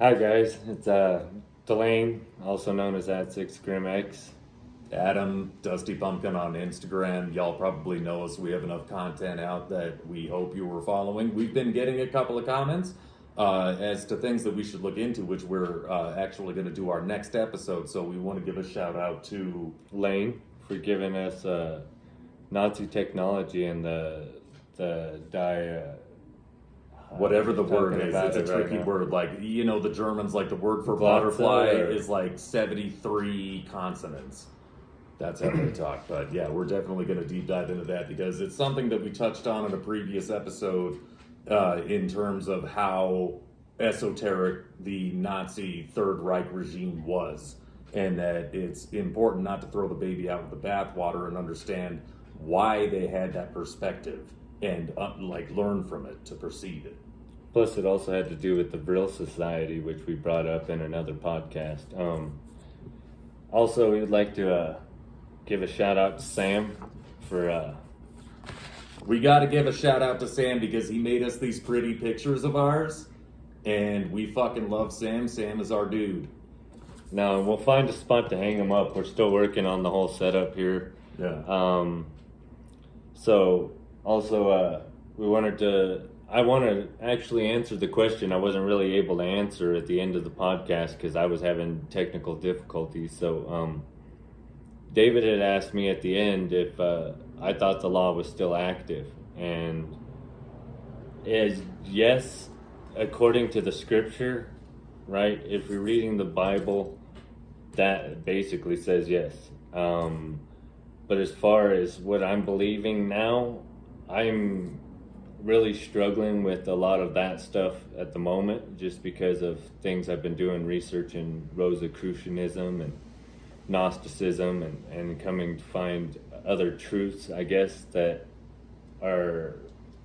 Hi guys, it's Delaine, also known as @6GrimX. Adam, Dusty Pumpkin on Instagram. Y'all probably know us. We have enough content out that we hope you were following. We've been getting a couple of comments as to things that we should look into, which we're actually going to do our next episode. So we want to give a shout out to Lane for giving us Nazi technology and whatever the word is. It's a tricky right word. Like, you know, the Germans, like the word for Glotze butterfly or- is like 73 consonants. That's how they talk. But yeah, we're definitely going to deep dive into that because it's something that we touched on in a previous episode in terms of how esoteric the Nazi Third Reich regime was. And that it's important not to throw the baby out with the bathwater and understand why they had that perspective and learn from it to perceive it. Plus, it also had to do with the Brill Society, which we brought up in another podcast. Also, we would like to give a shout out to Sam for. We got to give a shout out to Sam because he made us these pretty pictures of ours, and we fucking love Sam. Sam is our dude. Now, we'll find a spot to hang them up. We're still working on the whole setup here. Yeah. So, also, I want to actually answer the question I wasn't really able to answer at the end of the podcast because I was having technical difficulties. So, David had asked me at the end if I thought the law was still active. And yes, according to the scripture, right? If we're reading the Bible, that basically says yes. But as far as what I'm believing now, I'm really struggling with a lot of that stuff at the moment just because of things I've been doing research in Rosicrucianism and Gnosticism and coming to find other truths, I guess, that are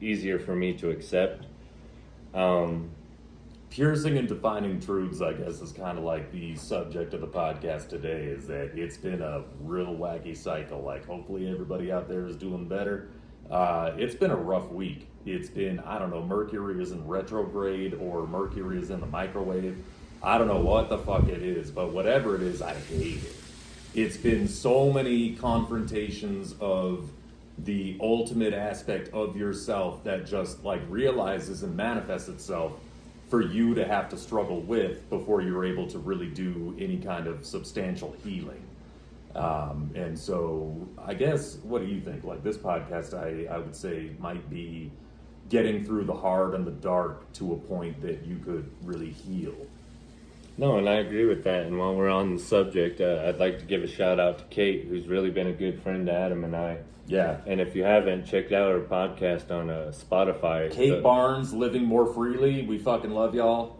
easier for me to accept. Piercing and defining truths, I guess, is kind of like the subject of the podcast today, is that it's been a real wacky cycle. Like, hopefully everybody out there is doing better. It's been a rough week. It's been, I don't know, Mercury is in retrograde or Mercury is in the microwave. I don't know what the fuck it is, but whatever it is, I hate it. It's been so many confrontations of the ultimate aspect of yourself that just like realizes and manifests itself for you to have to struggle with before you're able to really do any kind of substantial healing. And so I guess, what do you think? Like, this podcast, I would say, might be getting through the hard and the dark to a point that you could really heal. No, and I agree with that. And while we're on the subject, I'd like to give a shout out to Kate, who's really been a good friend to Adam and I. Yeah. And if you haven't, check out our podcast on Spotify. Kate Barnes, Living More Freely. We fucking love y'all.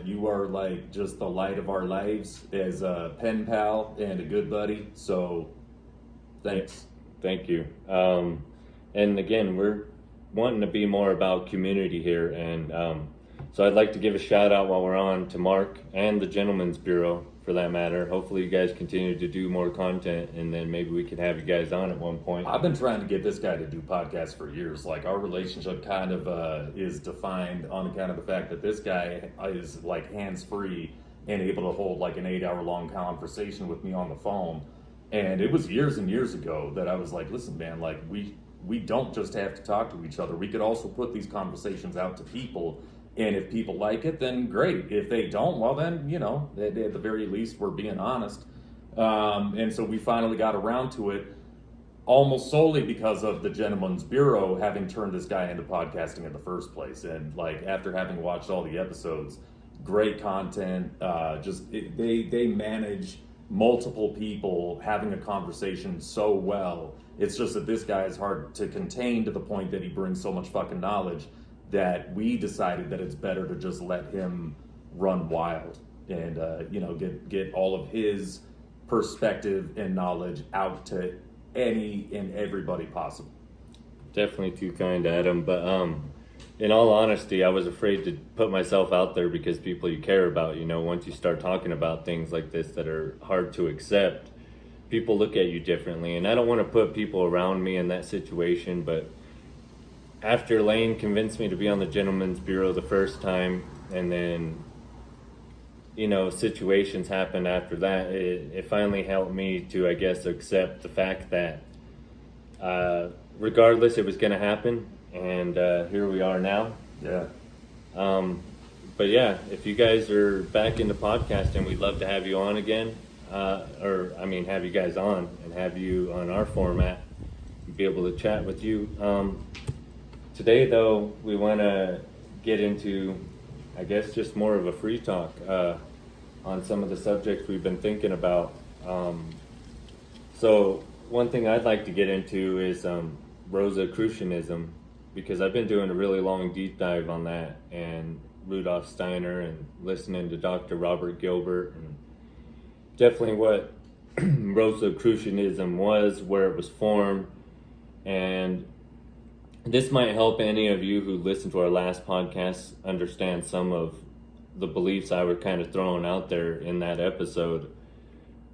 You are like just the light of our lives as a pen pal and a good buddy. So thanks. Thank you. And again, we're wanting to be more about community here. And so I'd like to give a shout out while we're on to Mark and the Gentleman's Bureau, for that matter. Hopefully you guys continue to do more content, and then maybe we could have you guys on at one point. I've been trying to get this guy to do podcasts for years. Like, our relationship kind of is defined on account of the fact that this guy is like hands-free and able to hold like an 8-hour-long conversation with me on the phone. And it was years and years ago that I was like, listen, man, like we don't just have to talk to each other. We could also put these conversations out to people. And if people like it, then great. If they don't, well then, you know, at the very least, we're being honest. And so we finally got around to it almost solely because of the Gentleman's Bureau having turned this guy into podcasting in the first place. And like, after having watched all the episodes, great content, they manage multiple people having a conversation so well. It's just that this guy is hard to contain to the point that he brings so much fucking knowledge that we decided that it's better to just let him run wild and get all of his perspective and knowledge out to any and everybody possible. Definitely too kind, Adam. But in all honesty, I was afraid to put myself out there because people you care about, once you start talking about things like this that are hard to accept, people look at you differently. And I don't want to put people around me in that situation, but after Lane convinced me to be on the Gentleman's Bureau the first time, and then situations happened after that, it finally helped me to, I guess, accept the fact that regardless, it was going to happen, and here we are now. Yeah. But yeah, if you guys are back into podcasting, we'd love to have you on again, have you guys on and have you on our format and be able to chat with you. Today, though, we want to get into, I guess, just more of a free talk on some of the subjects we've been thinking about. So one thing I'd like to get into is Rosicrucianism, because I've been doing a really long deep dive on that, and Rudolf Steiner, and listening to Dr. Robert Gilbert, and definitely what Rosicrucianism was, where it was formed. And this might help any of you who listened to our last podcast understand some of the beliefs I was kind of throwing out there in that episode.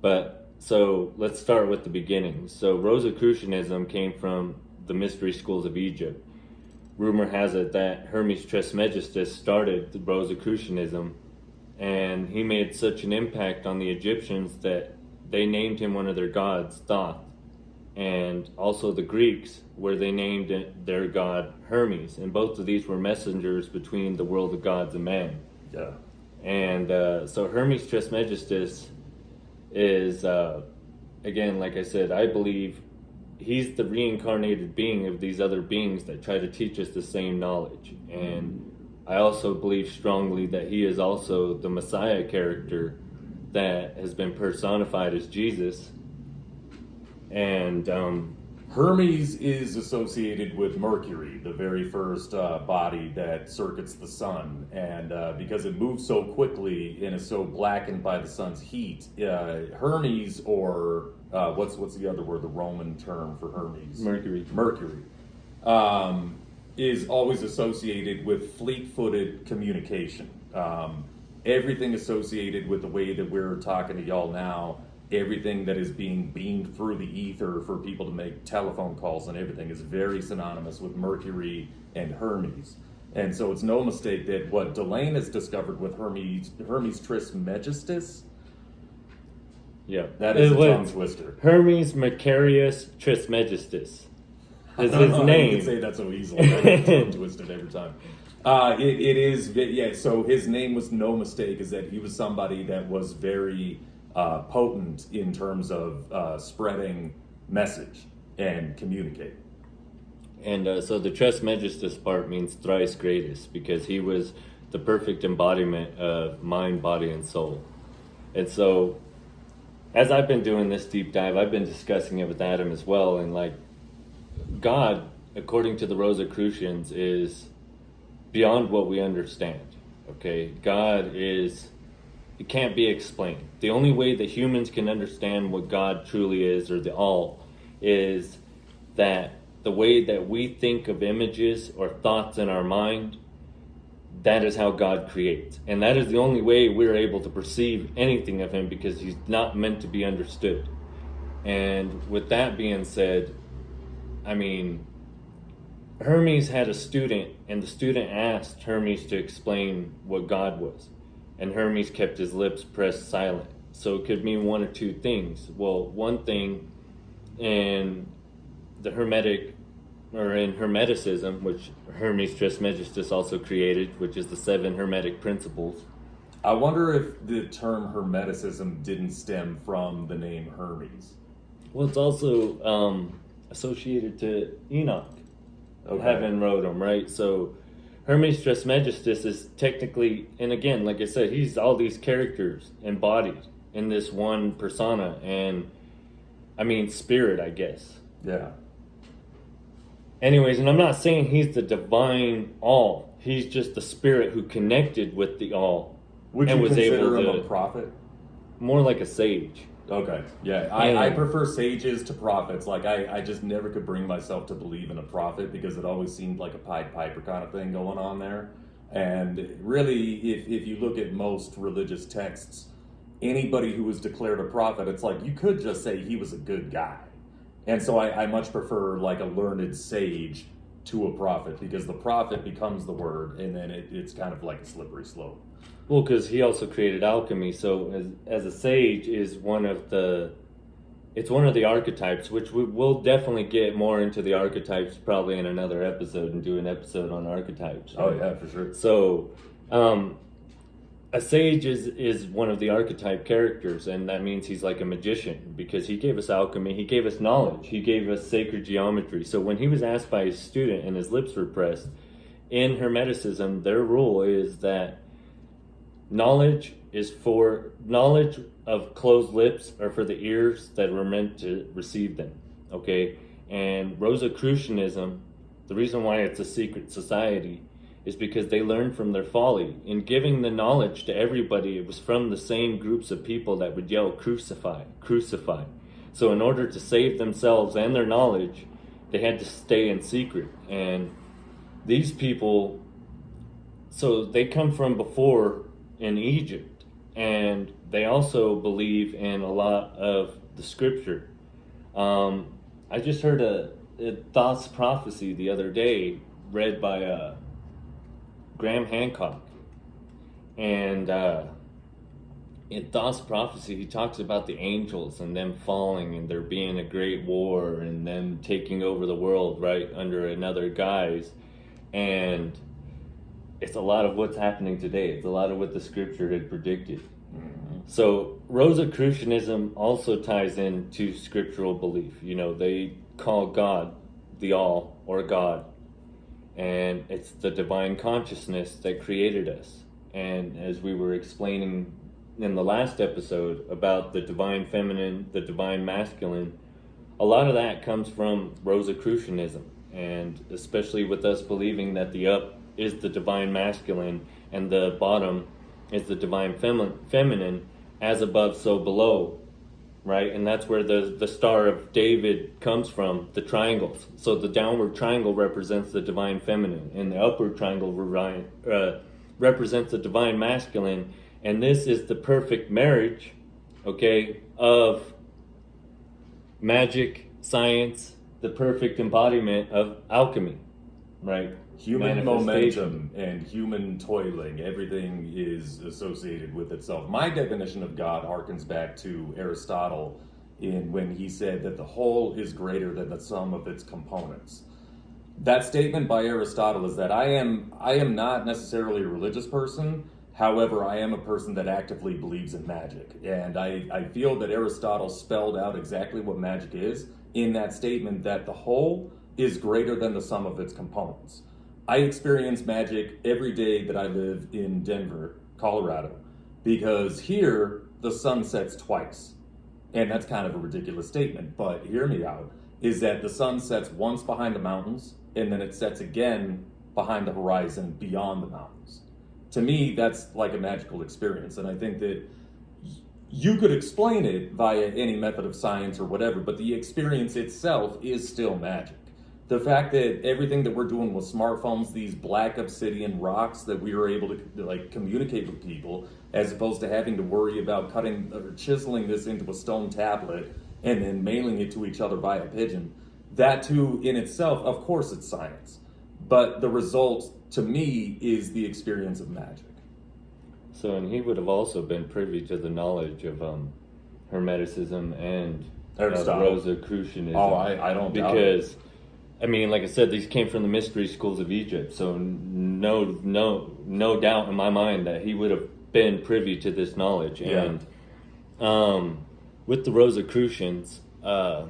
But so let's start with the beginning. So Rosicrucianism came from the mystery schools of Egypt. Rumor has it that Hermes Trismegistus started the Rosicrucianism, and he made such an impact on the Egyptians that they named him one of their gods, Thoth, and also the Greeks, where they named their god Hermes, and both of these were messengers between the world of gods and man. Yeah. And so Hermes Trismegistus is, again, like I said, I believe he's the reincarnated being of these other beings that try to teach us the same knowledge. And I also believe strongly that he is also the Messiah character that has been personified as Jesus. And Hermes is associated with Mercury, the very first body that circuits the sun, and because it moves so quickly and is so blackened by the sun's heat, Hermes, or what's the other word, the Roman term for Hermes? Mercury. Is always associated with fleet-footed communication. Everything associated with the way that we're talking to y'all now, everything that is being beamed through the ether for people to make telephone calls and everything is very synonymous with Mercury and Hermes. And so it's no mistake that what Delaine has discovered with Hermes Trismegistus, yeah, that is a tongue twister. Hermes Mercurius Trismegistus is his name. You can say that so easily. I tongue twisted every time. It is, yeah, so his name was no mistake, is that he was somebody that was very potent in terms of spreading message and communicating. And so the Trismegistus part means thrice greatest, because he was the perfect embodiment of mind, body, and soul. And so as I've been doing this deep dive, I've been discussing it with Adam as well. And like, God, according to the Rosicrucians, is beyond what we understand. Okay? God is, it can't be explained. The only way that humans can understand what God truly is, or the all, is that the way that we think of images or thoughts in our mind, that is how God creates. And that is the only way we're able to perceive anything of him, because he's not meant to be understood. And with that being said, I mean, Hermes had a student, and the student asked Hermes to explain what God was. And Hermes kept his lips pressed silent. So it could mean one or two things. Well, one thing in the in Hermeticism, which Hermes Trismegistus also created, which is the 7 Hermetic principles. I wonder if the term Hermeticism didn't stem from the name Hermes. Well, it's also associated to Enoch. Okay. Heaven wrote him, right? So Hermes Trismegistus is technically, and again, like I said, he's all these characters embodied in this one persona, and I mean spirit, I guess. Yeah. Anyways, and I'm not saying he's the divine all. He's just the spirit who connected with the all. Would you consider him a prophet? More like a sage. Okay, yeah. I prefer sages to prophets. Like, I just never could bring myself to believe in a prophet, because it always seemed like a Pied Piper kind of thing going on there. And really, if you look at most religious texts, anybody who was declared a prophet, it's like you could just say he was a good guy. And so I much prefer like a learned sage to a prophet, because the prophet becomes the word, and then it's kind of like a slippery slope. Well, because he also created alchemy. So as a sage is it's one of the archetypes, which we'll definitely get more into the archetypes probably in another episode and do an episode on archetypes. Right? Oh yeah, for sure. So, a sage is one of the archetype characters, and that means he's like a magician because he gave us alchemy, he gave us knowledge, he gave us sacred geometry. So when he was asked by his student and his lips were pressed, in Hermeticism, their rule is that knowledge of closed lips are for the ears that were meant to receive them. Okay? And Rosicrucianism, the reason why it's a secret society is because they learned from their folly. In giving the knowledge to everybody, it was from the same groups of people that would yell, crucify, crucify. So in order to save themselves and their knowledge, they had to stay in secret. And these people, so they come from before in Egypt, and they also believe in a lot of the scripture. I just heard a Thoth's prophecy the other day read by Graham Hancock, and in Thoth's prophecy he talks about the angels and them falling and there being a great war and them taking over the world right under another guise, and it's a lot of what's happening today. It's a lot of what the scripture had predicted. Mm-hmm. So Rosicrucianism also ties into scriptural belief. You know, they call God the All or God. And it's the divine consciousness that created us. And as we were explaining in the last episode about the divine feminine, the divine masculine, a lot of that comes from Rosicrucianism. And especially with us believing that the up is the divine masculine and the bottom is the divine feminine, as above, so below. Right, and that's where the Star of David comes from, the triangles. So the downward triangle represents the divine feminine, and the upward triangle represents the divine masculine. And this is the perfect marriage, okay, of magic, science, the perfect embodiment of alchemy, right? Human momentum and human toiling, everything is associated with itself. My definition of God harkens back to Aristotle when he said that the whole is greater than the sum of its components. That statement by Aristotle is that I am not necessarily a religious person, however, I am a person that actively believes in magic. And I feel that Aristotle spelled out exactly what magic is in that statement, that the whole is greater than the sum of its components. I experience magic every day that I live in Denver, Colorado, because here the sun sets twice. And that's kind of a ridiculous statement, but hear me out, is that the sun sets once behind the mountains, and then it sets again behind the horizon beyond the mountains. To me, that's like a magical experience, and I think that you could explain it via any method of science or whatever, but the experience itself is still magic. The fact that everything that we're doing with smartphones, these black obsidian rocks, that we are able to like communicate with people, as opposed to having to worry about cutting or chiseling this into a stone tablet and then mailing it to each other via pigeon, that too in itself, of course it's science. But the result to me is the experience of magic. So, and he would have also been privy to the knowledge of Hermeticism and Rosicrucianism. Oh, I don't doubt it. Because I mean, like I said, these came from the mystery schools of Egypt, so no doubt in my mind that he would have been privy to this knowledge. Yeah. And with the Rosicrucians, they're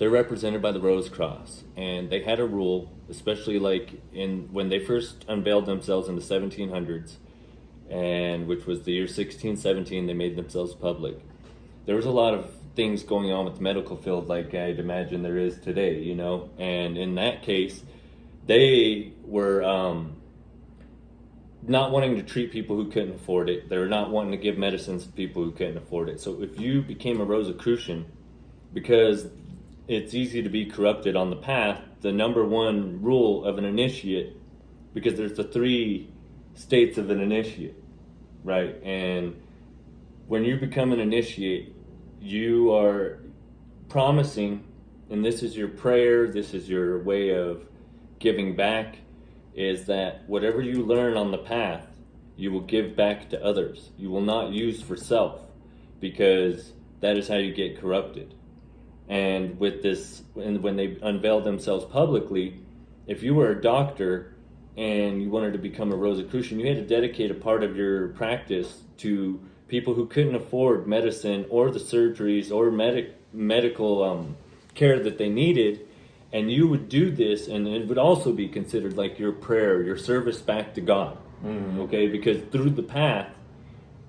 represented by the Rose Cross, and they had a rule, especially like when they first unveiled themselves in the 1700s, and which was the year 1617, they made themselves public. There was a lot of things going on with the medical field like I'd imagine there is today, you know, and in that case they were not wanting to treat people who couldn't afford it. They were not wanting to give medicines to people who couldn't afford it. So if you became a Rosicrucian, because it's easy to be corrupted on the path, the number one rule of an initiate, because there's the 3 states of an initiate, right? And when you become an initiate, you are promising, and this is your prayer, this is your way of giving back, is that whatever you learn on the path, you will give back to others. You will not use for self, because that is how you get corrupted. And with this, and when they unveiled themselves publicly, if you were a doctor and you wanted to become a Rosicrucian, you had to dedicate a part of your practice to people who couldn't afford medicine or the surgeries or medical care that they needed. And you would do this, and it would also be considered like your prayer, your service back to God. Mm-hmm. Okay, because through the path,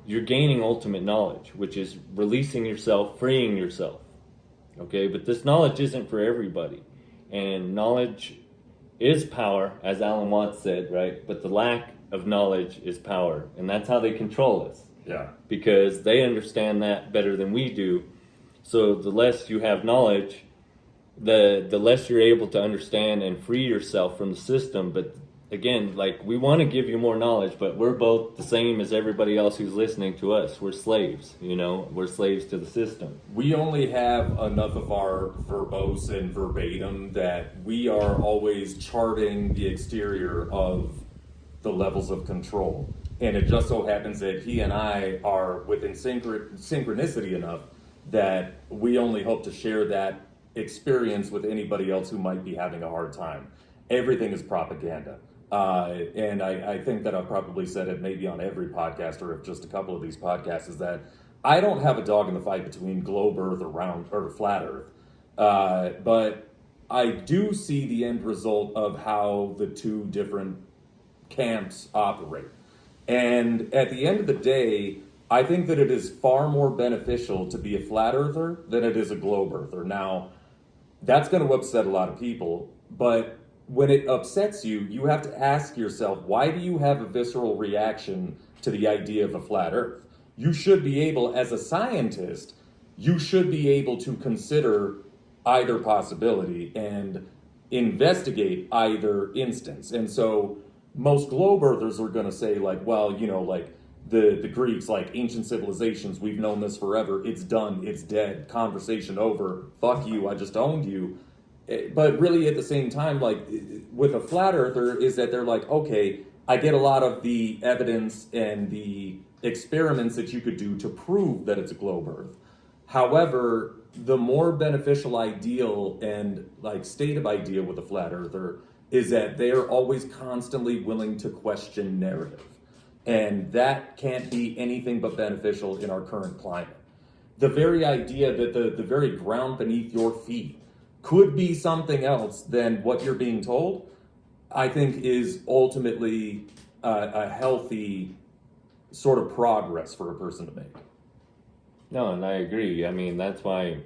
you're gaining ultimate knowledge, which is releasing yourself, freeing yourself. Okay, but this knowledge isn't for everybody. And knowledge is power, as Alan Watts said, right? But the lack of knowledge is power. And that's how they control us. Yeah. Because they understand that better than we do. So the less you have knowledge, the less you're able to understand and free yourself from the system. But again, like, we want to give you more knowledge, but we're both the same as everybody else who's listening to us. We're slaves, we're slaves to the system. We only have enough of our verbose and verbatim that we are always charting the exterior of the levels of control. And it just so happens that he and I are within synchronicity enough that we only hope to share that experience with anybody else who might be having a hard time. Everything is propaganda. And I think that I've probably said it maybe on every podcast, or if just a couple of these podcasts, is that I don't have a dog in the fight between globe earth or round or flat earth. But I do see the end result of how the two different camps operate. And at the end of the day, I think that it is far more beneficial to be a flat earther than it is a globe earther. Now, that's going to upset a lot of people, but when it upsets you, you have to ask yourself, why do you have a visceral reaction to the idea of a flat earth? You should be able, as a scientist, you should be able to consider either possibility and investigate either instance. And so most globe earthers are going to say, like, well, like the Greeks, like ancient civilizations, we've known this forever. It's done. It's dead. Conversation over. Fuck you. I just owned you. But really, at the same time, like with a flat earther, is that they're like, okay, I get a lot of the evidence and the experiments that you could do to prove that it's a globe earth. However, the more beneficial ideal and like state of ideal with a flat earther is that they are always constantly willing to question narrative. And that can't be anything but beneficial in our current climate. The very idea that the very ground beneath your feet could be something else than what you're being told, I think is ultimately a healthy sort of progress for a person to make. No, and I agree. I mean, that's why,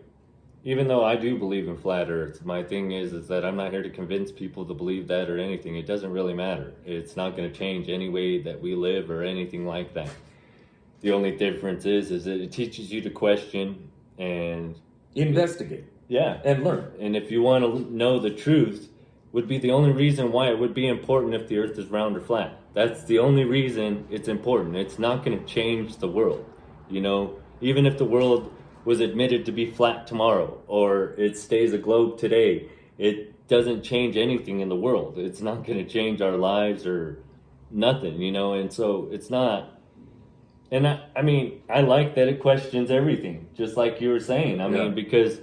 even though I do believe in flat earth, my thing is that I'm not here to convince people to believe that or anything. It doesn't really matter. It's not going to change any way that we live or anything like that. The only difference is that it teaches you to question and investigate. Yeah. And learn. And if you want to know the truth, would be the only reason why it would be important if the earth is round or flat. That's the only reason it's important. It's not going to change the world. Even if the world was admitted to be flat tomorrow, or it stays a globe today, it doesn't change anything in the world. It's not going to change our lives or nothing, and so it's not. And I like that it questions everything, just like you were saying. I mean, because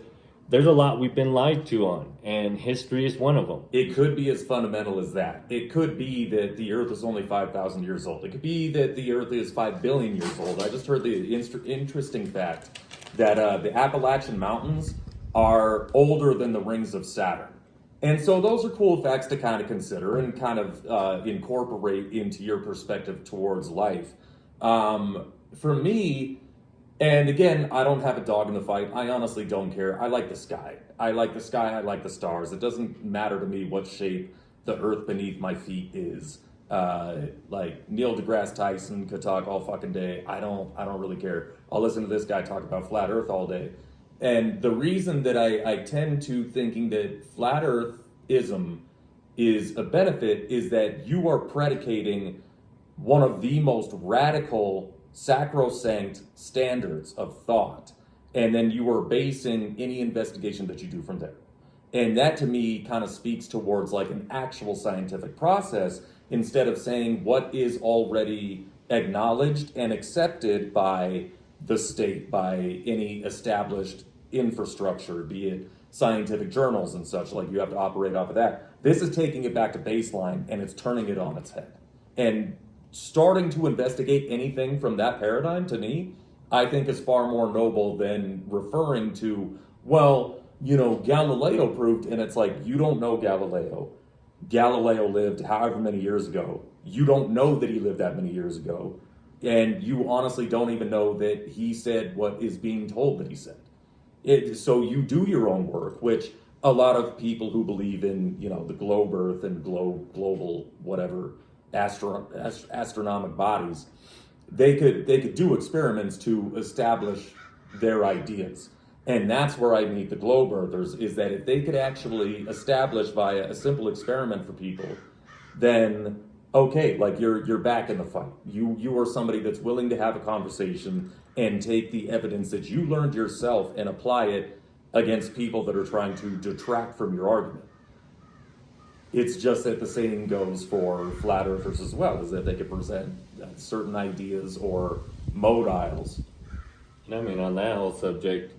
there's a lot we've been lied to on, and history is one of them. It could be as fundamental as that. It could be that the Earth is only 5,000 years old. It could be that the Earth is 5 billion years old. I just heard the interesting fact that the Appalachian Mountains are older than the rings of Saturn. And so those are cool facts to kind of consider and kind of incorporate into your perspective towards life. For me, and again, I don't have a dog in the fight. I honestly don't care. I like the sky. I like the sky. I like the stars. It doesn't matter to me what shape the earth beneath my feet is. Like Neil deGrasse Tyson could talk all fucking day. I don't really care. I'll listen to this guy talk about flat earth all day. And the reason that I tend to thinking that flat earthism is a benefit is that you are predicating one of the most radical sacrosanct standards of thought, and then you are basing any investigation that you do from there. And that to me kind of speaks towards like an actual scientific process instead of saying what is already acknowledged and accepted by the state, by any established infrastructure, be it scientific journals and such. Like, you have to operate off of that. This is taking it back to baseline, and it's turning it on its head. And starting to investigate anything from that paradigm, to me, I think is far more noble than referring to, well, you know, Galileo proved, and it's like, you don't know Galileo. Galileo lived however many years ago. You don't know that he lived that many years ago. And you honestly don't even know that he said what is being told that he said. So you do your own work, which a lot of people who believe in, you know, the globe earth and global whatever astronomic bodies, they could do experiments to establish their ideas. And that's where I meet the globe earthers, is that if they could actually establish via a simple experiment for people, then okay, like, you're back in the fight. You are somebody that's willing to have a conversation and take the evidence that you learned yourself and apply it against people that are trying to detract from your argument. It's just that the same goes for flat earthers as well, is that they could present certain ideas or modiles. I mean, on that whole subject,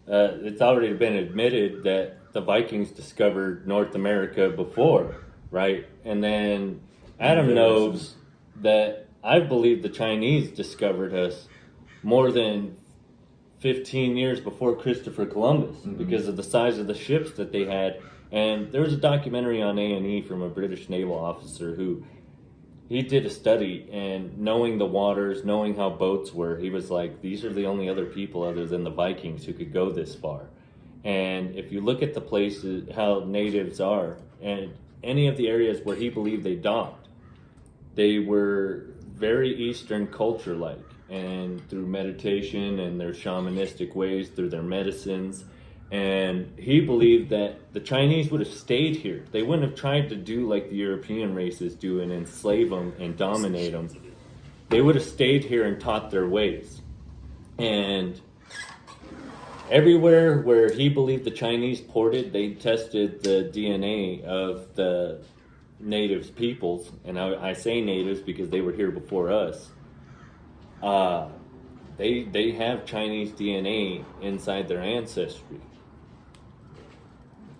it's already been admitted that the Vikings discovered North America before, right? And then Adam knows that I believe the Chinese discovered us more than 15 years before Christopher Columbus, because of the size of the ships that they had. And there was a documentary on A&E from a British naval officer who, he did a study, and knowing the waters, knowing how boats were, he was like, these are the only other people other than the Vikings who could go this far. And if you look at the places, how natives are, and any of the areas where he believed they docked, they were very Eastern culture-like, and through meditation and their shamanistic ways, through their medicines. And he believed that the Chinese would have stayed here. They wouldn't have tried to do like the European races do and enslave them and dominate them. They would have stayed here and taught their ways. And everywhere where he believed the Chinese ported, they tested the DNA of the natives peoples. And I say natives because they were here before us. They have Chinese DNA inside their ancestry.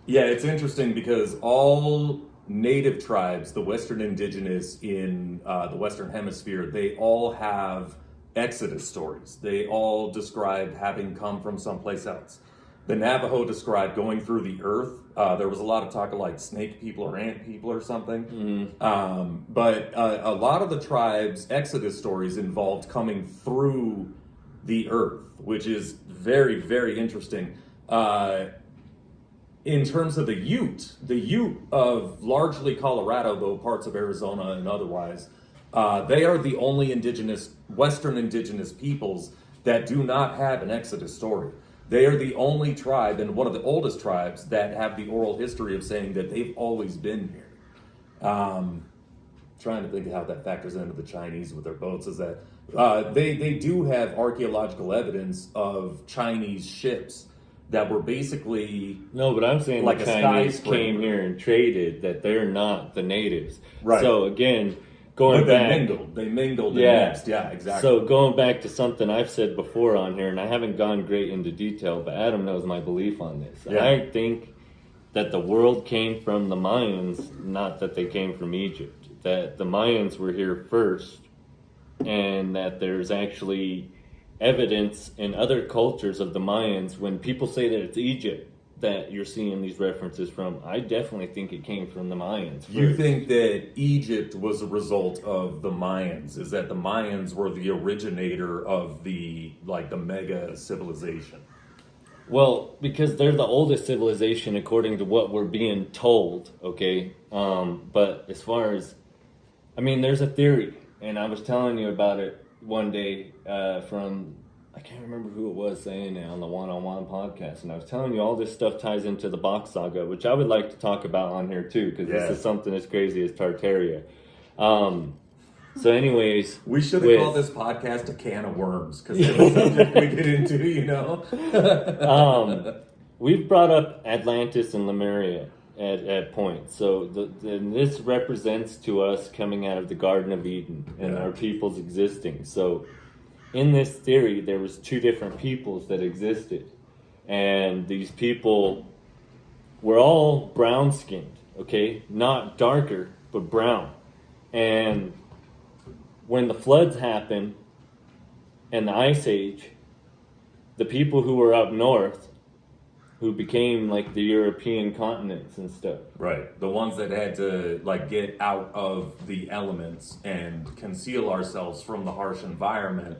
Yeah, it's interesting because all native tribes, the Western indigenous in the Western Hemisphere, they all have Exodus stories. They all describe having come from someplace else. The Navajo described going through the earth. There was a lot of talk of like snake people or ant people or something. But a lot of the tribes' Exodus stories involved coming through the earth, which is very, very interesting. In terms of the Ute of largely Colorado, though parts of Arizona and otherwise, they are the only Western indigenous peoples that do not have an Exodus story. They are the only tribe and one of the oldest tribes that have the oral history of saying that they've always been here. Trying to think of how that factors into the Chinese with their boats, is that they do have archaeological evidence of Chinese ships that were basically... No, but I'm saying like the Chinese came here and traded, that they're not the natives. Right. So again, going back... They mingled and mixed. Yeah, exactly. So going back to something I've said before on here, and I haven't gone great into detail, but Adam knows my belief on this. Yeah. I think that the world came from the Mayans, not that they came from Egypt. That the Mayans were here first, and that there's actually evidence in other cultures of the Mayans. When people say that it's Egypt that you're seeing these references from, I definitely think it came from the Mayans first. You think that Egypt was a result of the Mayans? Is that the Mayans were the originator of the mega civilization? Well, because they're the oldest civilization according to what we're being told, okay? But as far as, I mean, there's a theory, and I was telling you about it one day from, I can't remember who it was saying it on the One-on-One podcast, and I was telling you all this stuff ties into the Box Saga, which I would like to talk about on here too, because this is something as crazy as Tartaria. So anyways... We should have called this podcast a can of worms, because it's a subject we get into, you know? We've brought up Atlantis and Lemuria, at points. So and this represents to us coming out of the Garden of Eden and our peoples existing. So in this theory, there was two different peoples that existed. And these people were all brown-skinned, okay? Not darker, but brown. And when the floods happened and the Ice Age, the people who were up north, who became like the European continents and stuff. Right. The ones that had to like get out of the elements and conceal ourselves from the harsh environment,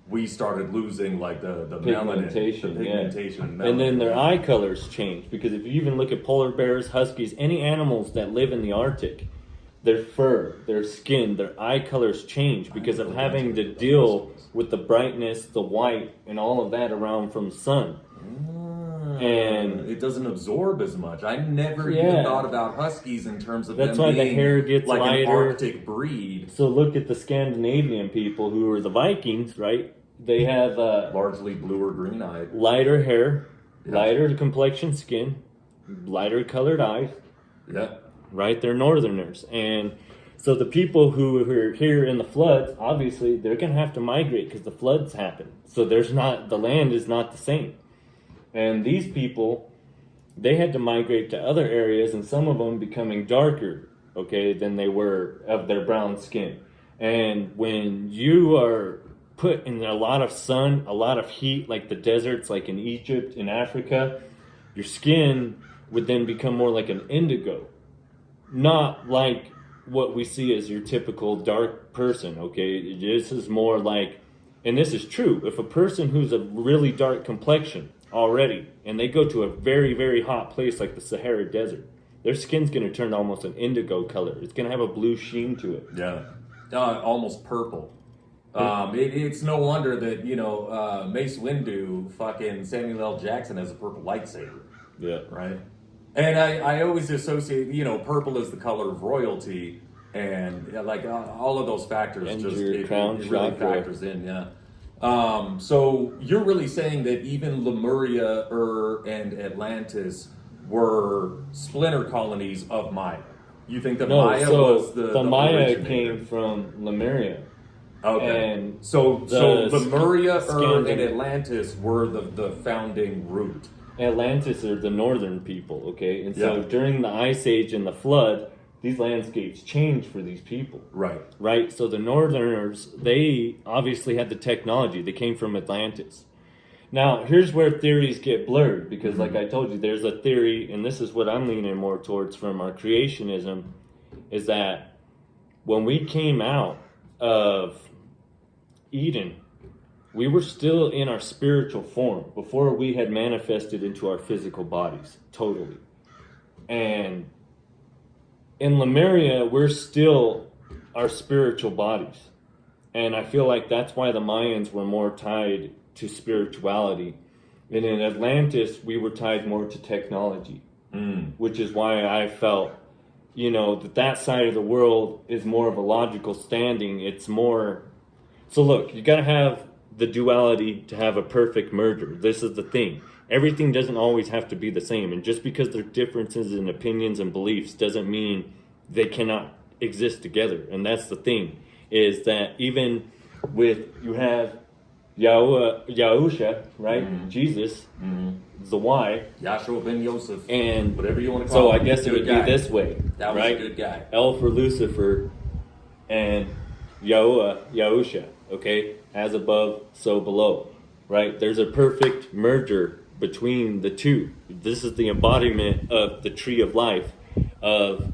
we started losing like the Pigmentation, melanin, the pigmentation. And then their eye colors changed, because if you even look at polar bears, huskies, any animals that live in the Arctic, their fur, their skin, their eye colors change because of having to deal with the brightness, the white, and all of that around from the sun. And it doesn't absorb as much. I never even thought about huskies in terms of that's them why being the hair gets like lighter. an Arctic breed. So look at the Scandinavian people who are the Vikings, right? They have Largely blue or green eyed. lighter hair, lighter complexion skin, lighter colored eyes. Yeah. Right? They're northerners. And so the people who are here in the floods, obviously, they're going to have to migrate because the floods happen. So the land is not the same. And these people, they had to migrate to other areas, and some of them becoming darker, okay, than they were of their brown skin. And when you are put in a lot of sun, a lot of heat, like the deserts, like in Egypt, in Africa, your skin would then become more like an indigo. Not like what we see as your typical dark person, okay? This is more like, and this is true, if a person who's a really dark complexion already, and they go to a very, very hot place like the Sahara Desert, their skin's going to turn almost an indigo color. It's going to have a blue sheen to it. Yeah. Almost purple. It's no wonder that, Mace Windu, fucking Samuel L. Jackson has a purple lightsaber. Yeah. Right? And I always associate, purple is the color of royalty, and all of those factors And just your it crown really chakra. factors in, yeah. So you're really saying that even Lemuria, and Atlantis were splinter colonies of Maya. You think that Maya was the Maya originator? came from Lemuria. Okay. And so Lemuria, and Scandinav- Atlantis were the founding root. Atlantis are the northern people, okay? And so during the Ice Age and the flood, these landscapes changed for these people. Right. Right? So the northerners, they obviously had the technology. They came from Atlantis. Now, here's where theories get blurred, because like I told you, there's a theory, and this is what I'm leaning more towards from our creationism, is that when we came out of Eden, we were still in our spiritual form before we had manifested into our physical bodies, totally. And in Lemuria, we're still our spiritual bodies. And I feel like that's why the Mayans were more tied to spirituality. And in Atlantis, we were tied more to technology, which is why I felt, that side of the world is more of a logical standing. It's more... So look, you got to have the duality to have a perfect merger. This is the thing. Everything doesn't always have to be the same. And just because there are differences in opinions and beliefs doesn't mean they cannot exist together. And that's the thing, is that even with, you have Yahusha, right? Jesus, the Y. Yahshua ben Yosef. And whatever you want to call so him. I guess it would be this way, That was right? a good guy. L for Lucifer and Yahusha, okay? As above, so below, right? There's a perfect merger between the two. This is the embodiment of the tree of life, of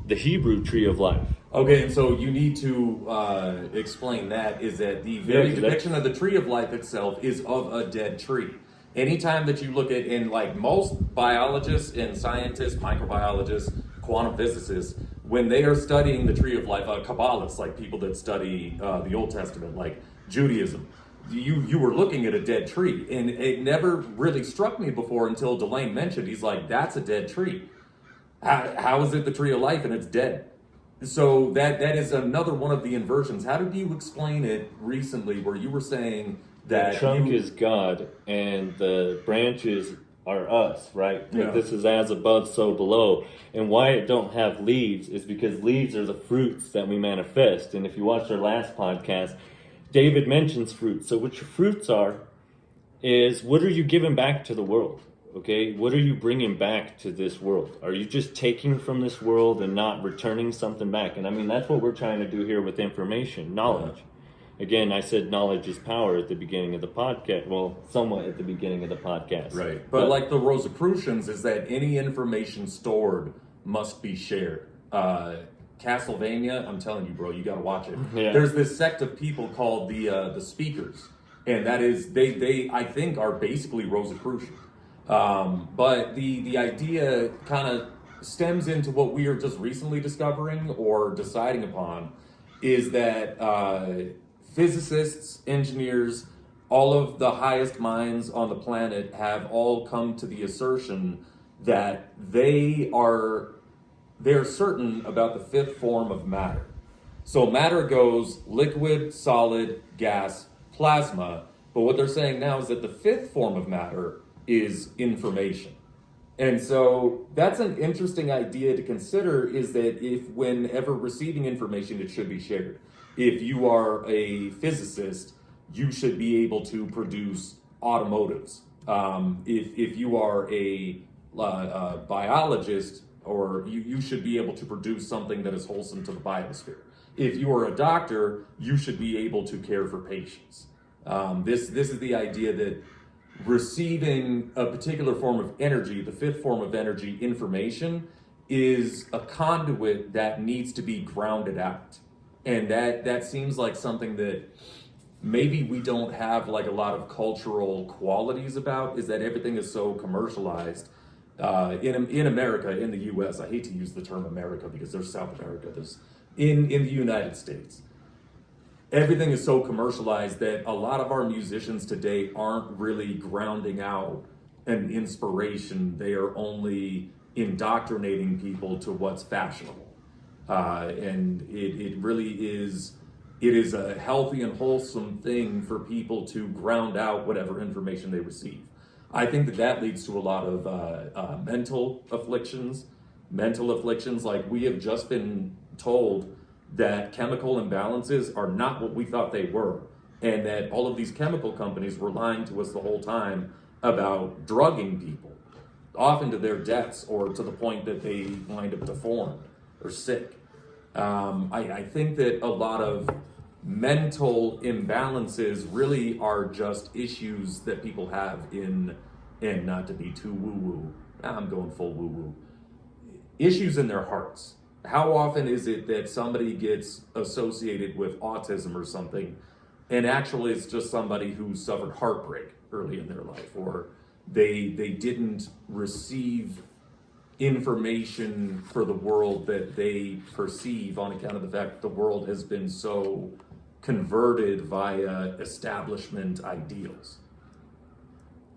the Hebrew tree of life. Okay, and so you need to explain that, is that the very depiction of the tree of life itself is of a dead tree. Anytime that you look at, in like most biologists and scientists, microbiologists, quantum physicists, when they are studying the tree of life, Kabbalists, like people that study the Old Testament, like Judaism, you were looking at a dead tree. And it never really struck me before until Delaine mentioned, he's like, that's a dead tree. How is it the tree of life and it's dead? So that is another one of the inversions. How did you explain it recently where you were saying that the trunk is God and the branches are us, right? Yeah. This is as above, so below. And why it don't have leaves is because leaves are the fruits that we manifest. And if you watched our last podcast, David mentions fruits. So what your fruits are is, what are you giving back to the world? Okay, what are you bringing back to this world? Are you just taking from this world and not returning something back? And I mean, that's what we're trying to do here with information, knowledge. Again, I said knowledge is power at the beginning of the podcast. Well, somewhat at the beginning of the podcast. Right. But like the Rosicrucians is that any information stored must be shared. Castlevania, I'm telling you, bro, you got to watch it. Yeah. There's this sect of people called the Speakers, and that is they I think are basically Rosicrucian. But the idea kind of stems into what we are just recently discovering or deciding upon, is that physicists, engineers, all of the highest minds on the planet have all come to the assertion that they're certain about the fifth form of matter. So matter goes liquid, solid, gas, plasma. But what they're saying now is that the fifth form of matter is information. And so that's an interesting idea to consider, is that if whenever receiving information, it should be shared. If you are a physicist, you should be able to produce automotives. If you are a biologist, or you should be able to produce something that is wholesome to the biosphere. If you are a doctor, you should be able to care for patients. This is the idea that receiving a particular form of energy, the fifth form of energy, information, is a conduit that needs to be grounded out. And that seems like something that maybe we don't have like a lot of cultural qualities about, is that everything is so commercialized. In America, in the U.S., I hate to use the term America because there's South America, there's in the United States. Everything is so commercialized that a lot of our musicians today aren't really grounding out an inspiration. They are only indoctrinating people to what's fashionable. And it really is, it is a healthy and wholesome thing for people to ground out whatever information they receive. I think that leads to a lot of mental afflictions. Like, we have just been told that chemical imbalances are not what we thought they were, and that all of these chemical companies were lying to us the whole time about drugging people, often to their deaths or to the point that they wind up deformed or sick. I think that a lot of mental imbalances really are just issues that people have and not to be too woo-woo, I'm going full woo-woo, issues in their hearts. How often is it that somebody gets associated with autism or something, and actually it's just somebody who suffered heartbreak early in their life, or they didn't receive information for the world that they perceive on account of the fact that the world has been so converted via establishment ideals.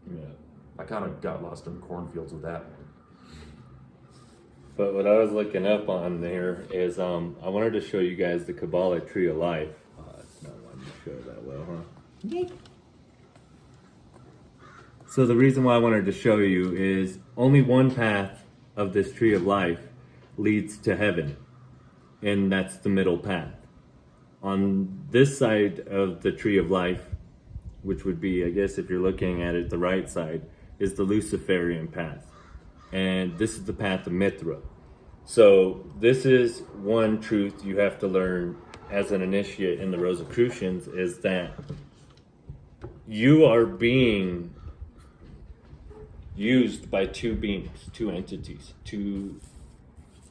Yeah. I kind of got lost in the cornfields with that one. But what I was looking up on there is, I wanted to show you guys the Kabbalah Tree of Life. It's not wanting to show that well, huh? So the reason why I wanted to show you is only one path of this Tree of Life leads to heaven, and that's the middle path. On this side of the Tree of Life, which would be, I guess if you're looking at it, the right side, is the Luciferian path. And this is the path of Mithra. So this is one truth you have to learn as an initiate in the Rosicrucians, is that you are being used by two beings, two entities, two,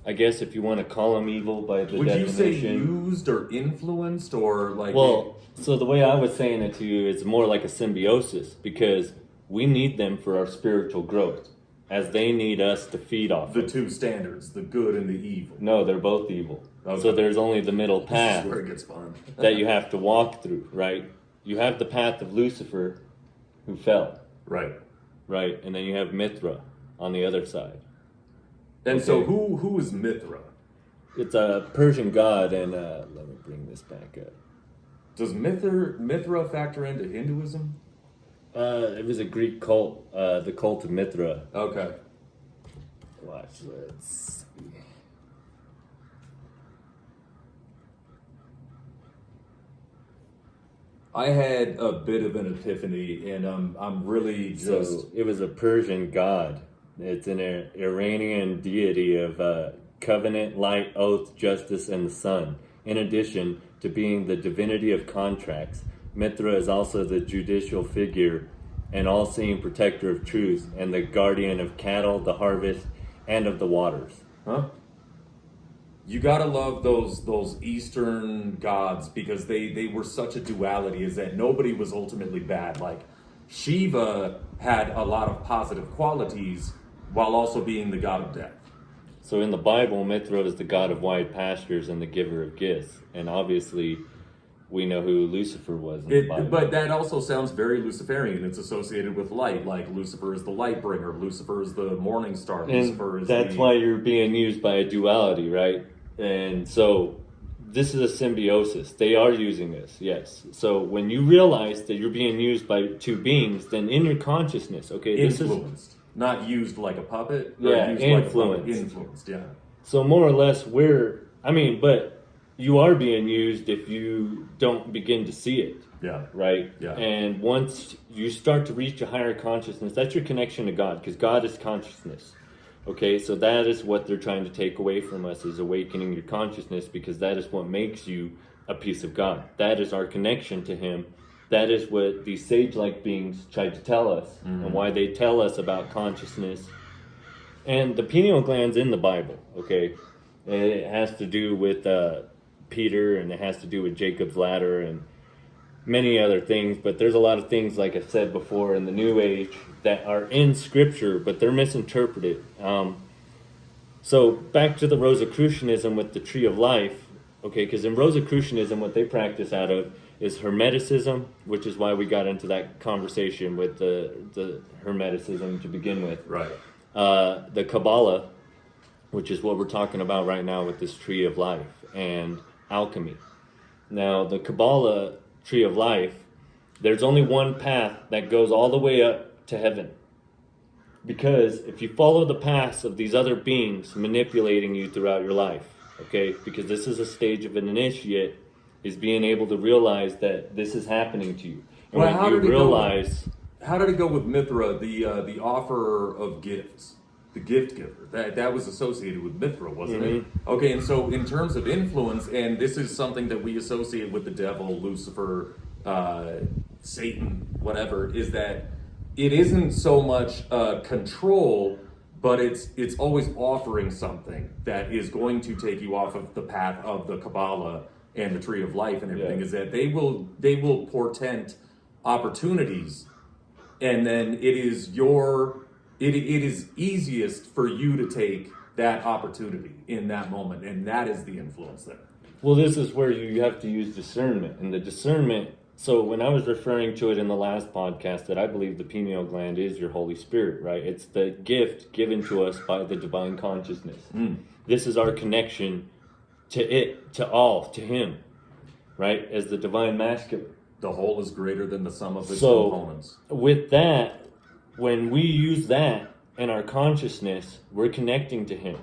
I guess if you want to call them evil by the Would definition. you say used or influenced or like... Well, so the way I was saying it to you is more like a symbiosis, because we need them for our spiritual growth, as they need us to feed off The of. two standards, the good and the evil. No, they're both evil. Okay. So there's only the middle This path is where it gets fun. that you have to walk through, right? You have the path of Lucifer, who fell, Right. right? And then you have Mithra on the other side. And so Okay. who is Mithra? It's a Persian god, and let me bring this back up. Does Mithra factor into Hinduism? It was a Greek cult, the cult of Mithra. Okay. Watch, let's see. I had a bit of an epiphany, and I'm really just... So it was a Persian god. It's an Iranian deity of covenant, light, oath, justice, and the sun. In addition to being the divinity of contracts, Mithra is also the judicial figure and all-seeing protector of truth and the guardian of cattle, the harvest, and of the waters. Huh? You gotta love those Eastern gods, because they were such a duality, is that nobody was ultimately bad. Like, Shiva had a lot of positive qualities while also being the god of death. So in the Bible, Mithra is the god of wide pastures and the giver of gifts. And obviously, we know who Lucifer was in the Bible. But that also sounds very Luciferian. It's associated with light. Like, Lucifer is the light bringer. Lucifer is the morning star. And Lucifer is that's why you're being used by a duality, right? And so this is a symbiosis. They are using this, yes. So when you realize that you're being used by two beings, then in your consciousness, okay, influenced. Not used like a puppet. Yeah, used influenced. Like a puppet. Influenced, yeah. So more or less but you are being used if you don't begin to see it. Yeah. Right? Yeah. And once you start to reach a higher consciousness, that's your connection to God, because God is consciousness. Okay, so that is what they're trying to take away from us, is awakening your consciousness, because that is what makes you a piece of God. That is our connection to Him. That is what these sage-like beings tried to tell us, and why they tell us about consciousness. And the pineal gland's in the Bible, okay? It has to do with Peter, and it has to do with Jacob's ladder, and many other things. But there's a lot of things, like I said before, in the New Age that are in Scripture, but they're misinterpreted. So back to the Rosicrucianism with the Tree of Life, okay? Because in Rosicrucianism, what they practice out of is Hermeticism, which is why we got into that conversation with the Hermeticism to begin with. Right. The Kabbalah, which is what we're talking about right now with this Tree of Life, and alchemy. Now, the Kabbalah Tree of Life, there's only one path that goes all the way up to heaven. Because if you follow the paths of these other beings manipulating you throughout your life, okay, because this is a stage of an initiate, is being able to realize that this is happening to you. And well, how did it go with Mithra, the offerer of gifts? The gift giver. That was associated with Mithra, wasn't it? Okay, and so in terms of influence, and this is something that we associate with the devil, Lucifer, Satan, whatever, is that it isn't so much control, but it's always offering something that is going to take you off of the path of the Kabbalah and the Tree of Life and everything. Is that they will portend opportunities, and then it is easiest for you to take that opportunity in that moment, and that is the influence there. Well, this is where you have to use discernment, and the discernment. So when I was referring to it in the last podcast, that I believe the pineal gland is your Holy Spirit, right? It's the gift given to us by the divine consciousness. This is our connection to it, to Him, right? As the divine masculine. The whole is greater than the sum of its components. With that, when we use that in our consciousness, we're connecting to Him.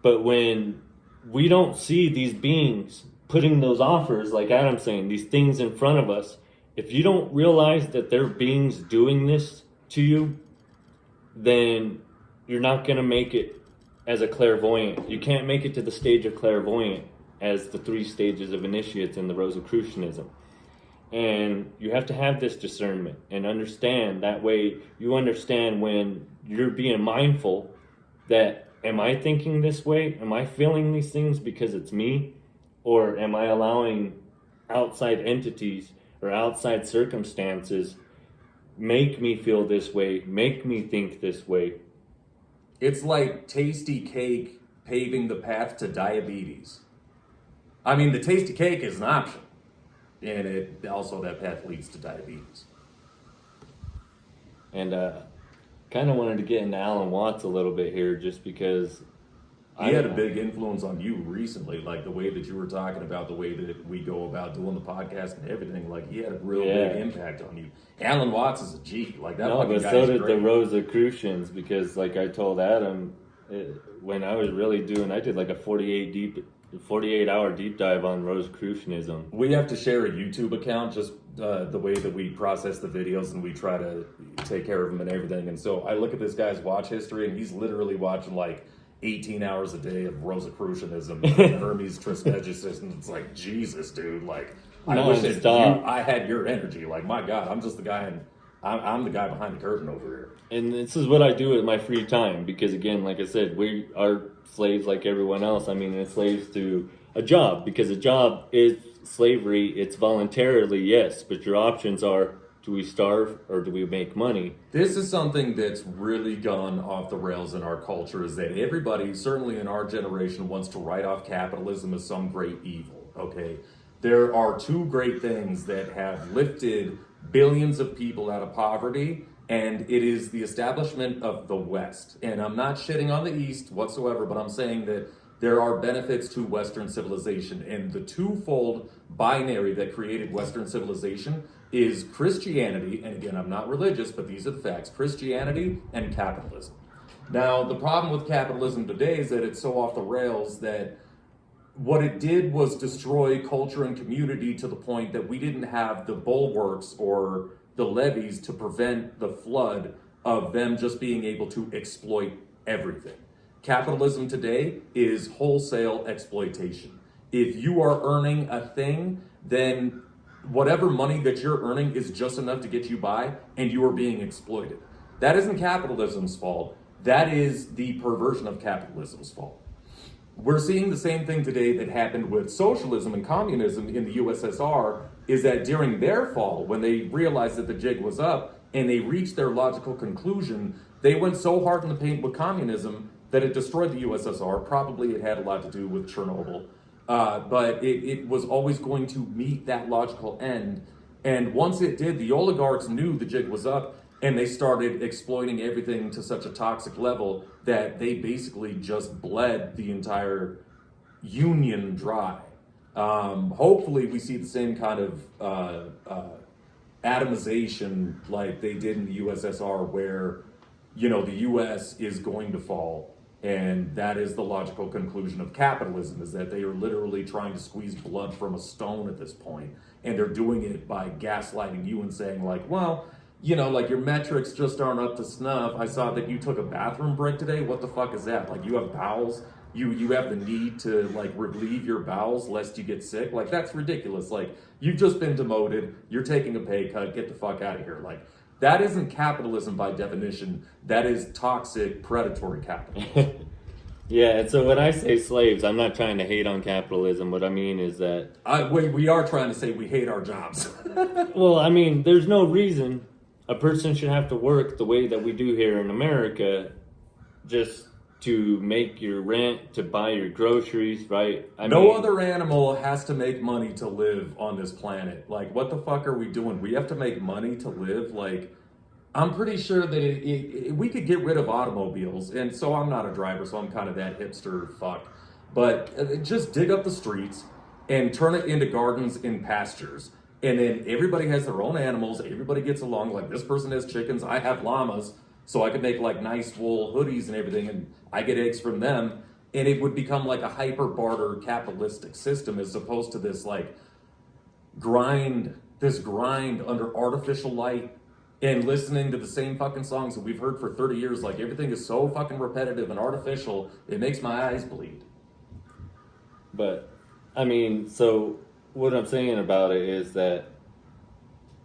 But when we don't see these beings putting those offers, like Adam's saying, these things in front of us, if you don't realize that they're beings doing this to you, then you're not going to make it as a clairvoyant. You can't make it to the stage of clairvoyant as the 3 stages of initiates in the Rosicrucianism. And you have to have this discernment and understand. That way you understand when you're being mindful that, am I thinking this way? Am I feeling these things because it's me? Or am I allowing outside entities or outside circumstances make me feel this way, make me think this way? It's like tasty cake paving the path to diabetes. I mean, the tasty cake is an option. And it also, that path leads to diabetes. And kind of wanted to get into Alan Watts a little bit here, just because He had a big influence on you recently, like the way that you were talking about the way that we go about doing the podcast and everything. Like, he had a real big impact on you. Alan Watts is a G. Like, that fucking but guy so is did great. the Rosicrucians, because like I told Adam, when I was really I did like a 48-hour deep dive on Rosicrucianism. We have to share a YouTube account, just the way that we process the videos and we try to take care of them and everything. And so I look at this guy's watch history, and he's literally watching like 18 hours a day of Rosicrucianism and Hermes Trismegistus, and it's like, Jesus, dude, like, I wish that I had your energy. Like, my God, I'm just the guy, and I'm the guy behind the curtain over here. And this is what I do with my free time, because again, like I said, we are slaves like everyone else. I mean, it's slaves to a job, because a job is slavery. It's voluntarily, yes, but your options are, do we starve or do we make money? This is something that's really gone off the rails in our culture, is that everybody, certainly in our generation, wants to write off capitalism as some great evil, okay? There are two great things that have lifted billions of people out of poverty, and it is the establishment of the West. And I'm not shitting on the East whatsoever, but I'm saying that there are benefits to Western civilization, and the twofold binary that created Western civilization is Christianity, and again, I'm not religious, but these are the facts, Christianity and capitalism. Now, the problem with capitalism today is that it's so off the rails that what it did was destroy culture and community to the point that we didn't have the bulwarks or the levees to prevent the flood of them just being able to exploit everything. Capitalism today is wholesale exploitation. If you are earning a thing, then whatever money that you're earning is just enough to get you by, and you are being exploited. That isn't capitalism's fault. That is the perversion of capitalism's fault. We're seeing the same thing today that happened with socialism and communism in the USSR, is that during their fall, when they realized that the jig was up and they reached their logical conclusion, they went so hard in the paint with communism that it destroyed the USSR. Probably it had a lot to do with Chernobyl. But it was always going to meet that logical end. And once it did, the oligarchs knew the jig was up, and they started exploiting everything to such a toxic level that they basically just bled the entire union dry. Hopefully we see the same kind of atomization like they did in the USSR, where, you know, the US is going to fall. And that is the logical conclusion of capitalism, is that they are literally trying to squeeze blood from a stone at this point. And they're doing it by gaslighting you and saying like, well, you know, like, your metrics just aren't up to snuff. I saw that you took a bathroom break today. What the fuck is that? Like, you have bowels? You have the need to, like, relieve your bowels lest you get sick? Like, that's ridiculous. Like, you've just been demoted. You're taking a pay cut. Get the fuck out of here. Like, that isn't capitalism by definition. That is toxic, predatory capitalism. Yeah, and so when I say slaves, I'm not trying to hate on capitalism. What I mean is that... we are trying to say we hate our jobs. Well, I mean, there's no reason a person should have to work the way that we do here in America just to make your rent, to buy your groceries, right? No other animal has to make money to live on this planet. Like, what the fuck are we doing? We have to make money to live? Like, I'm pretty sure that we could get rid of automobiles. And so I'm not a driver, so I'm kind of that hipster fuck. But just dig up the streets and turn it into gardens and pastures. And then everybody has their own animals. Everybody gets along. Like, this person has chickens. I have llamas. So I could make like nice wool hoodies and everything. And I get eggs from them. And it would become like a hyper barter capitalistic system, as opposed to this like grind under artificial light and listening to the same fucking songs that we've heard for 30 years. Like, everything is so fucking repetitive and artificial. It makes my eyes bleed. But, I mean, so... what I'm saying about it is that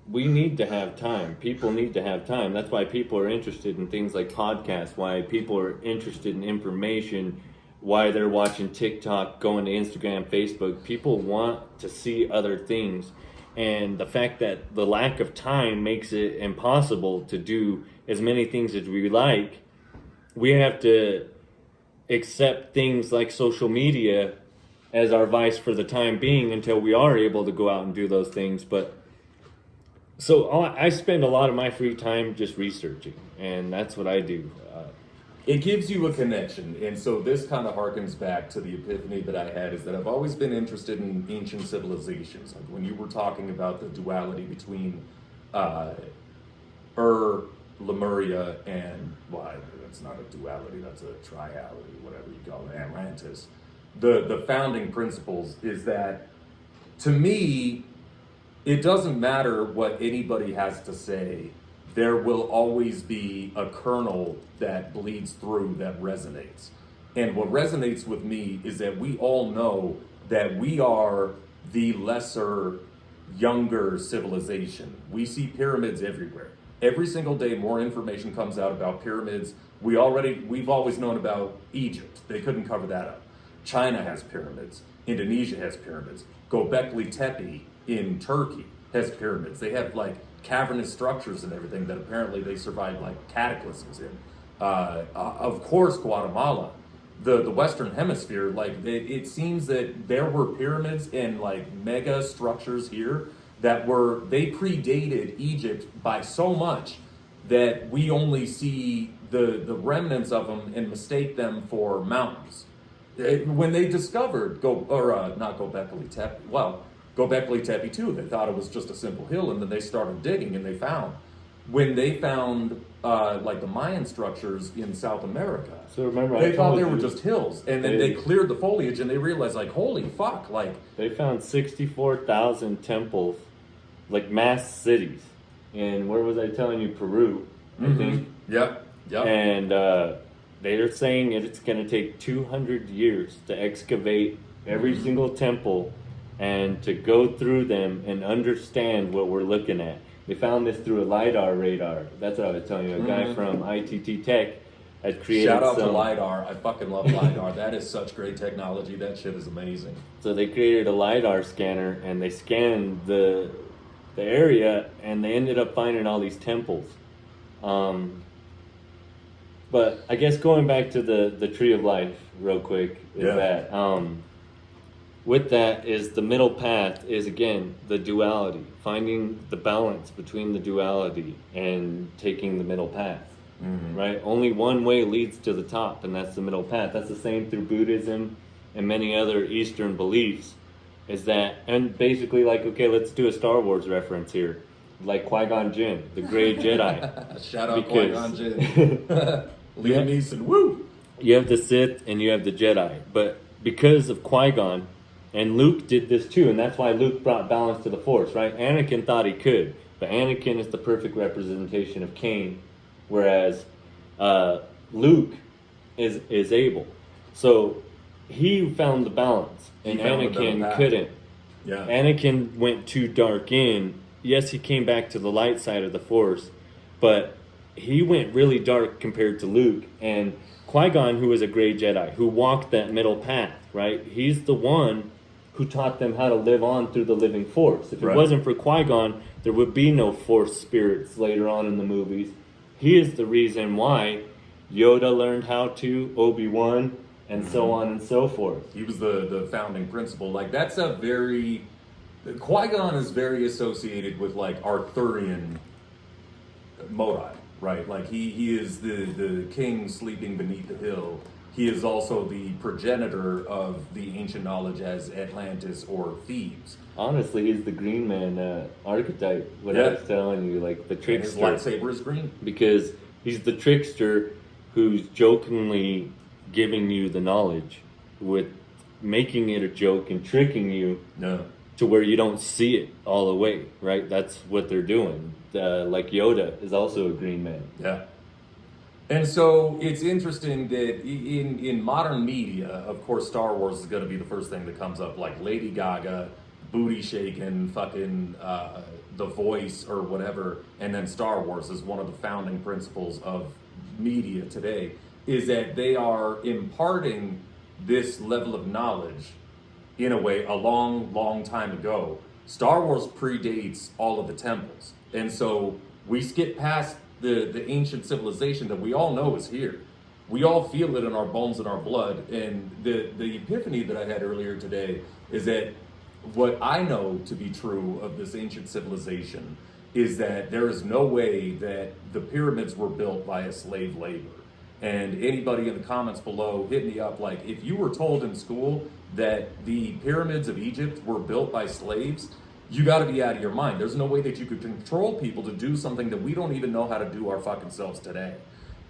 we need to have time. People need to have time. That's why people are interested in things like podcasts, why people are interested in information, why they're watching TikTok, going to Instagram, Facebook. People want to see other things. And the fact that the lack of time makes it impossible to do as many things as we like, we have to accept things like social media as our vice for the time being until we are able to go out and do those things. But so I spend a lot of my free time just researching, and that's what I do. it gives you a connection. And so this kind of harkens back to the epiphany that I had, is that I've always been interested in ancient civilizations. Like when you were talking about the duality between Lemuria and, well, that's not a duality, that's a triality, whatever you call it, Atlantis. The founding principles is that, to me, it doesn't matter what anybody has to say. There will always be a kernel that bleeds through, that resonates. And what resonates with me is that we all know that we are the lesser, younger civilization. We see pyramids everywhere. Every single day, more information comes out about pyramids. We've always known about Egypt. They couldn't cover that up. China has pyramids. Indonesia has pyramids. Göbekli Tepe in Turkey has pyramids. They have like cavernous structures and everything that apparently they survived like cataclysms in. Of course, Guatemala, the Western Hemisphere, like it seems that there were pyramids and like mega structures here that they predated Egypt by so much that we only see the remnants of them and mistake them for mountains. When they discovered Göbekli Tepe too, they thought it was just a simple hill, and then they started digging and they found like the Mayan structures in South America. So remember, they thought they were just hills, and then they cleared the foliage and they realized, like, holy fuck, like they found 64,000 temples, like mass cities. And where was I telling you? Peru, I think. Yep. And they're saying it's going to take 200 years to excavate every single temple and to go through them and understand what we're looking at. They found this through a LiDAR radar. That's what I was telling you. A guy from ITT Tech had created Shout out to LiDAR. I fucking love LiDAR. That is such great technology. That shit is amazing. So they created a LiDAR scanner, and they scanned the area, and they ended up finding all these temples. But I guess going back to the Tree of Life real quick is that with that is the middle path is, again, the duality, finding the balance between the duality and taking the middle path, right? Only one way leads to the top, and that's the middle path. That's the same through Buddhism and many other Eastern beliefs, is that, and basically like, okay, let's do a Star Wars reference here, like Qui-Gon Jinn, the Grey Jedi. Shout out Qui-Gon Jinn. Liam Neeson, woo! You have the Sith and you have the Jedi, but because of Qui-Gon, and Luke did this too, and that's why Luke brought balance to the Force, right? Anakin thought he could, but Anakin is the perfect representation of Cain, whereas Luke is able. So he found the balance, and Anakin couldn't. Yeah. Anakin went too dark in. Yes, he came back to the light side of the Force, but he went really dark compared to Luke. And Qui-Gon, who was a Grey Jedi, who walked that middle path, right? He's the one who taught them how to live on through the living Force. If it wasn't for Qui-Gon, there would be no Force spirits later on in the movies. He is the reason why Yoda learned how to, Obi-Wan, and so on and so forth. He was the founding principle. Like, that's a very... Qui-Gon is very associated with, like, Arthurian modi, right? Like, he is the king sleeping beneath the hill. He is also the progenitor of the ancient knowledge as Atlantis or Thebes. Honestly, he's the green man archetype, what I was telling you, like the trickster. And his lightsaber is green. Because he's the trickster who's jokingly giving you the knowledge with making it a joke and tricking you to where you don't see it all the way, right? That's what they're doing. Like Yoda is also a green man. Yeah. And so it's interesting that in modern media, of course, Star Wars is going to be the first thing that comes up, like Lady Gaga, booty shaking, fucking The Voice or whatever, and then Star Wars is one of the founding principles of media today, is that they are imparting this level of knowledge in a way a long, long time ago. Star Wars predates all of the temples, and so we skip past the ancient civilization that we all know is here. We all feel it in our bones and our blood. And the epiphany that I had earlier today is that what I know to be true of this ancient civilization is that there is no way that the pyramids were built via slave labor. And anybody in the comments below, hit me up. Like, if you were told in school that the pyramids of Egypt were built by slaves, you got to be out of your mind. There's no way that you could control people to do something that we don't even know how to do our fucking selves today.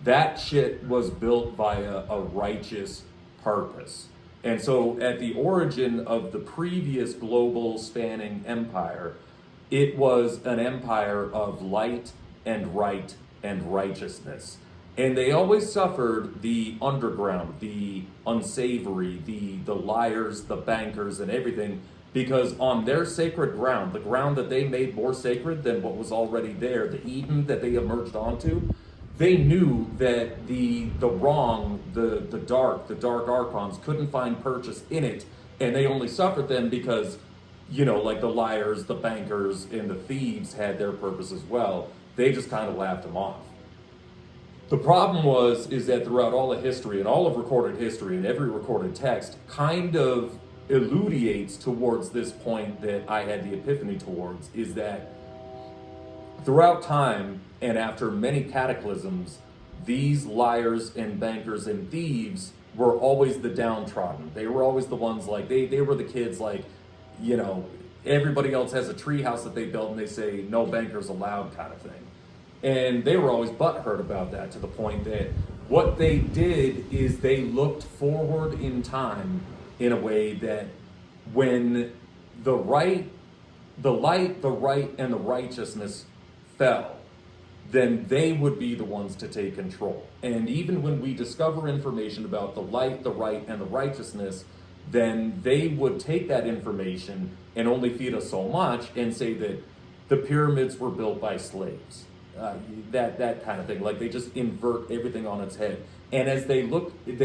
That shit was built by a righteous purpose. And so at the origin of the previous global spanning empire, it was an empire of light and right and righteousness. And they always suffered the underground, the unsavory, the liars, the bankers, and everything, because on their sacred ground, the ground that they made more sacred than what was already there, the Eden that they emerged onto, they knew that the wrong, the dark archons couldn't find purchase in it, and they only suffered them because, you know, like the liars, the bankers, and the thieves had their purpose as well. They just kind of laughed them off. The problem is that throughout all of history, and all of recorded history, and every recorded text kind of elucidates towards this point that I had the epiphany towards, is that throughout time, and after many cataclysms, these liars and bankers and thieves were always the downtrodden. They were always the ones like, they were the kids like, you know, everybody else has a tree house that they built and they say, no bankers allowed kind of thing. And they were always butthurt about that, to the point that what they did is they looked forward in time in a way that when the light, the right, and the righteousness fell, then they would be the ones to take control. And even when we discover information about the light, the right, and the righteousness, then they would take that information and only feed us so much and say that the pyramids were built by slaves. That kind of thing. Like, they just invert everything on its head. And as they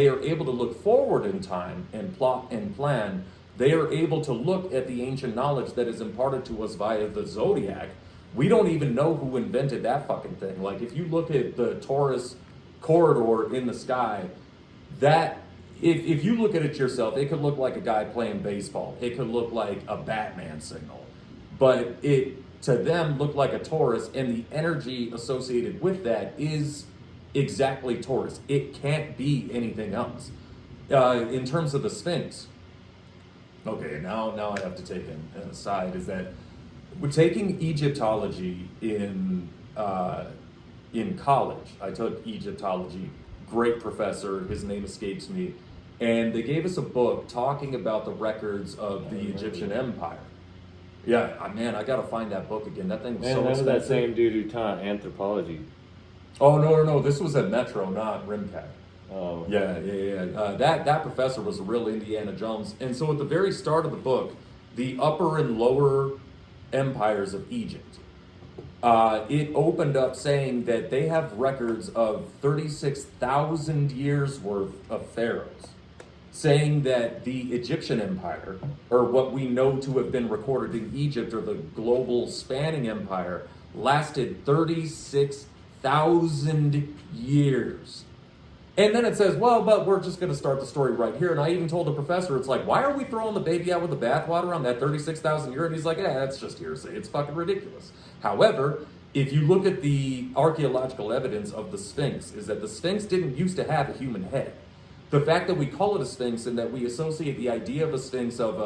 are able to look forward in time and plot and plan. They are able to look at the ancient knowledge that is imparted to us via the zodiac. We don't even know who invented that fucking thing. Like, if you look at the Taurus corridor in the sky, that if you look at it yourself, it could look like a guy playing baseball. It could look like a Batman signal. But it, to them, looked like a Taurus, and the energy associated with that is exactly Taurus. It can't be anything else. In terms of the Sphinx, okay, now I have to take an aside, is that we're taking Egyptology in college. I took Egyptology, great professor, his name escapes me, and they gave us a book talking about the records of the Egyptian Empire. Yeah, man, I gotta find that book again. That thing was so expensive. That same dude who taught anthropology. Oh, no. This was at Metro, not RimCAT. Oh. Yeah. That professor was a real Indiana Jones. And so at the very start of the book, the upper and lower empires of Egypt, it opened up saying that they have records of 36,000 years worth of pharaohs, saying that the Egyptian Empire, or what we know to have been recorded in Egypt, or the global spanning empire, lasted 36,000 years. And then it says, well, but we're just going to start the story right here. And I even told the professor, it's like, why are we throwing the baby out with the bathwater on that 36,000 year? And he's like, yeah, that's just hearsay. It's fucking ridiculous. However, if you look at the archaeological evidence of the Sphinx, is that the Sphinx didn't used to have a human head. The fact that we call it a Sphinx and that we associate the idea of a Sphinx of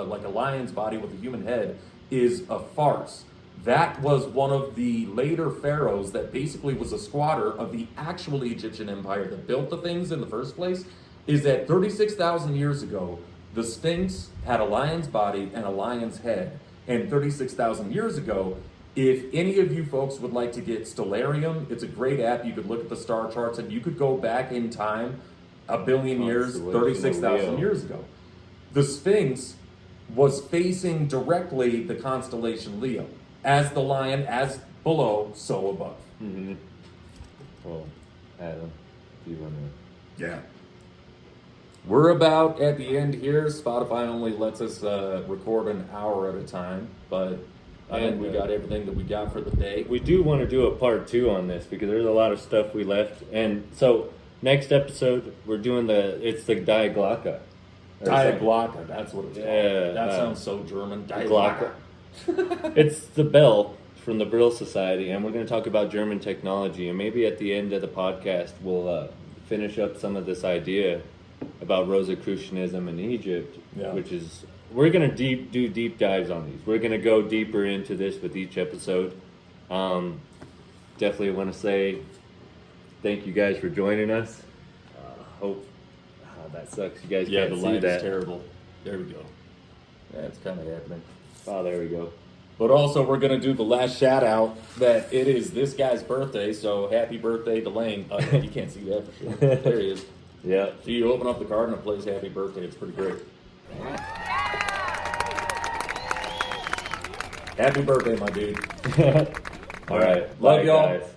like a lion's body with a human head is a farce. That was one of the later pharaohs that basically was a squatter of the actual Egyptian empire that built the things in the first place. Is that 36,000 years ago, the Sphinx had a lion's body and a lion's head. And 36,000 years ago, if any of you folks would like to get Stellarium, it's a great app. You could look at the star charts and you could go back in time a billion years, 36,000 years ago. The Sphinx was facing directly the constellation Leo. As the lion, as below, so above. Mm-hmm. Well, Adam, do you want to? Yeah. We're about at the end here. Spotify only lets us record an hour at a time, but I think we got everything that we got for the day. We do want to do a part 2 on this because there's a lot of stuff we left. And so, next episode, we're doing it's the Diaglocka. Diaglocka, that's what it's called. Yeah, that sounds so German. Diaglocka. It's the bell from the Brill Society, and we're going to talk about German technology, and maybe at the end of the podcast we'll finish up some of this idea about Rosicrucianism in Egypt, Yeah. which is, we're going to do deep dives on these. We're going to go deeper into this with each episode. Definitely want to say thank you guys for joining us. Hope that sucks. You guys Yeah, can't the see line that. is terrible. There we go. Yeah, it's kind of happening. Oh, there we go. But also, we're going to do the last shout out that it is this guy's birthday, so happy birthday, Delaine. You can't see that for sure. There he is. Yeah. So you open up the card and it plays happy birthday. It's pretty great. Happy birthday, my dude. All right. Love Bye, y'all. guys.